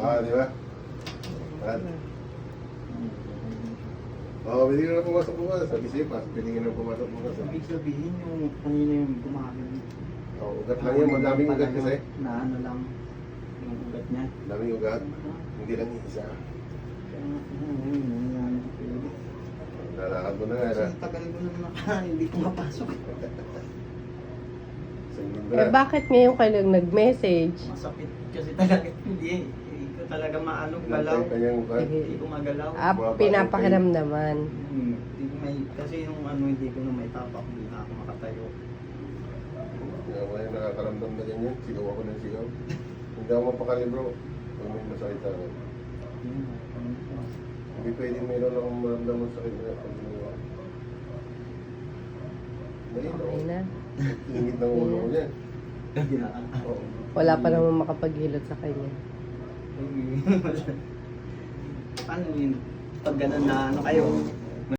Di ba? Pwede ka na pumasok bukas. Sabi sa'yo, pwede ka na pumasok bukas. Ibig sabihin yung kanina yung gumagano. Ugat lang yan, madaming ugat kasi. Na ano lang, yung ugat niya. Daming ugat, hindi lang isa. Lalakad mo na nga. Kasi tagal ko nang hindi ko mapasok. Eh bakit ngayon ka lang nag-message? Masakit kasi talaga. Hindi ko talaga maano galaw. Hindi ko magalaw. Pinapakiramdaman. Hindi ko may, kasi yung ano hindi ko na may tapak. Hindi na ako makatayo. Kaya nakakaramdam na ganyan. Sigaw ako ng sigaw. Hindi ako mapakali bro. Kung may masakit ako. Hindi pwedeng mayroon akong maramdaman sa sakit na pag ginawa. Okay na. Ingit ng ulo ko niya. Oo. Wala pa naman makapaghilot sa kanya. Paano yun? Pag gano'n na ano kayo,